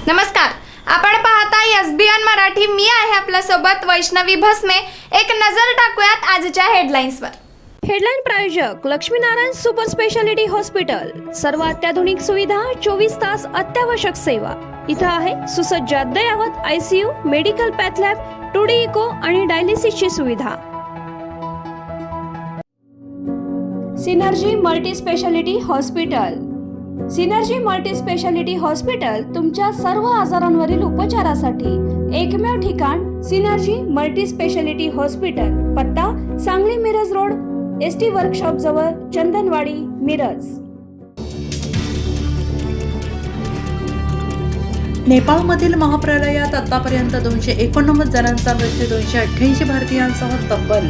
नमस्कार, आपण पाहताय एसबीएन मराठी. मी आहे आपल्या सोबत वैष्णवी भस्मे. एक नजर टाकूयात आजच्या हेडलाईन्सवर. हेडलाईन प्रायोजक लक्ष्मीनारायण सुपर स्पेशालिटी हॉस्पिटल. सर्व अत्याधुनिक सुविधा, 24 तास अत्यावश्यक सेवा. इथं आहे सुसज्ज अद्ययावत ICU, medical path lab, 2D echo आणि डायलिसिसची सुविधा. Synergy multi speciality hospital. Synergy multi speciality hospital तुमच्या सर्व आजारांवरील उपचारासाठी एकमेव ठिकाण. Synergy multi speciality hospital. पत्ता Sangli Miraj road, ST workshop जवळ, चंदनवाडी, मिरज. नेपाळमधील महाप्रलयात आतापर्यंत 289 जणांचा मृत्यू, 288 भारतीयांसह तब्बल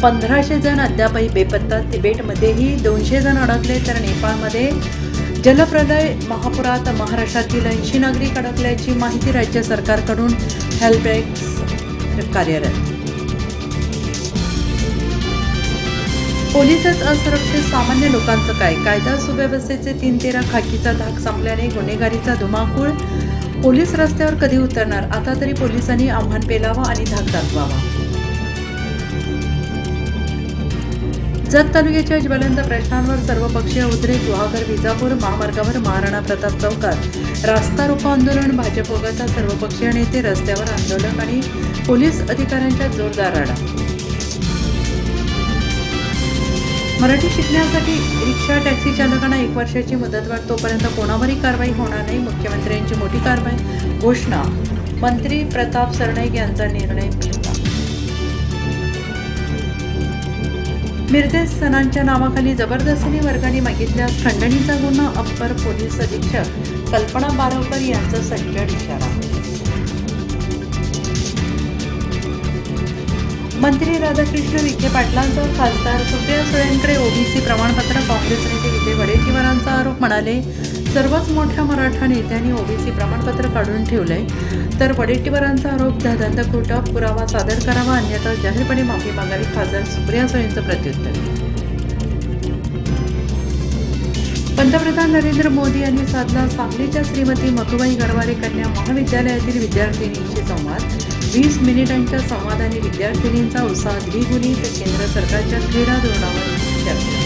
1500 जण अद्यापही बेपत्ता. तिबेटमध्येही 200 जण अडकले, तर नेपाळमध्ये जलप्रलय महापुरात महाराष्ट्रातील 80 नागरिक अडकल्याची माहिती. राज्य सरकारकडून हेल्पडेस्क कार्यरत. पोलिसच असुरक्षित, सामान्य लोकांचं काय? कायदा सुव्यवस्थेचे 3-13 खाकीचा धाक संपल्याने गुन्हेगारीचा धुमाकूळ. पोलीस रस्त्यावर कधी उतरणार? आता तरी पोलिसांनी आव्हान पेलावं आणि धाक दाखवावा. जत तालुक्याच्या ज्वलंत प्रश्नांवर सर्वपक्षीय उद्रेक. गुहागर विजापूर महामार्गावर महाराणा प्रताप चौकात रास्ता रोको आंदोलन. भाजप वगळता सर्वपक्षीय नेते रस्त्यावर. आंदोलक आणि पोलीस अधिकाऱ्यांच्या जोरदार राडा. मराठी शिकण्यासाठी रिक्षा टॅक्सी चालकांना 1 वर्षाची मुदतवाढ. तोपर्यंत कोणावरही कारवाई होणार नाही. मुख्यमंत्र्यांची मोठी कारवाई घोषणा. मंत्री प्रताप सरनाईक यांचा निर्णय. मिरजेत सणांच्या नावाखाली जबरदस्तीने वर्गणी मागितल्यास खंडणीचा गुन्हा. अप्पर पोलीस अधीक्षक कल्पना बारवकर यांचा सज्जड इशारा. मंत्री राधाकृष्ण विखे पाटलांसह खासदार सुप्रिया सुळेंकडे ओबीसी प्रमाणपत्र. काँग्रेस नेते विजय वडेट्टीवारांचा आरोप. म्हणाले, सर्वच मोठ्या मराठा नेत्यांनी ओबीसी प्रमाणपत्र काढून ठेवलंय. तर वडेट्टीवारांचा आरोप, धादांत खोटा पुरावा सादर करावा, अन्यथा जाहीरपणे माफी मागावी. खासदार सुप्रिया सुळेंचं प्रत्युत्तर. पंतप्रधान नरेंद्र मोदी यांनी साधला सांगलीच्या श्रीमती मधुबाई गरवारे कन्या महाविद्यालयातील विद्यार्थिनींशी संवाद. 20 मिनिटांच्या संवादाने विद्यार्थिनींचा उत्साह द्विगुणित. केंद्र सरकारच्या क्रीडा धोरणावर चर्चा.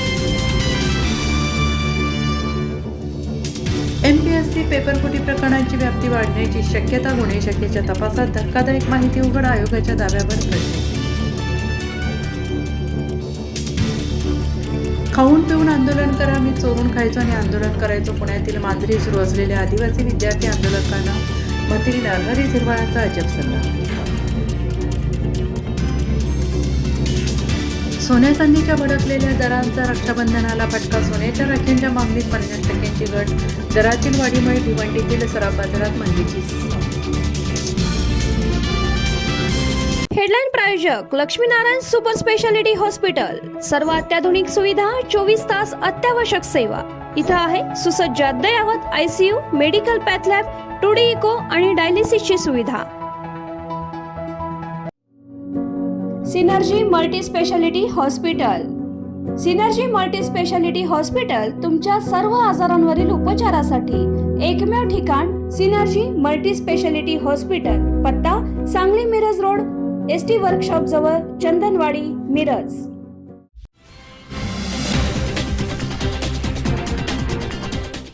MPSC पेपरफुटी प्रकरणांची व्याप्ती वाढण्याची शक्यता. गुन्हे शाखेच्या तपासात धक्कादायक माहिती उघड. आयोगाच्या दाव्यावर प्रश्न. खाऊन पिऊन आंदोलन करा, मी चोरून खायचो आणि आंदोलन करायचो. पुण्यातील मांजरी सुरू असलेल्या आदिवासी विद्यार्थी आंदोलकांना मंत्री नरहरी झिरवाळांचा अजब सल्ला. सोन्या चांदीच्या भडकलेल्या दरांचा रक्षाबंधनाला फटका. सोन्याच्या राख्यांच्या मागणीत 50% घट. दरातील वाढीमुळे भिवंडीतील सराफ बाजारात मंदीची. हेडलाईन प्रायोजक लक्ष्मीनारायण सुपर स्पेशालिटी हॉस्पिटल. सर्व अत्याधुनिक सुविधा, 24 तास अत्यावश्यक सेवा. इथं आहे सुसज्ज अद्ययावत ICU, medical path lab, 2D echo आणि डायलिसिसची सुविधा. Synergy multi speciality hospital. Synergy multi speciality hospital तुमच्या सर्व आजारांवरील उपचारासाठी एकमेव ठिकाण. Synergy multi speciality hospital. पत्ता Sangli Miraj road, ST workshop जवळ, चंदनवाडी, मिरज.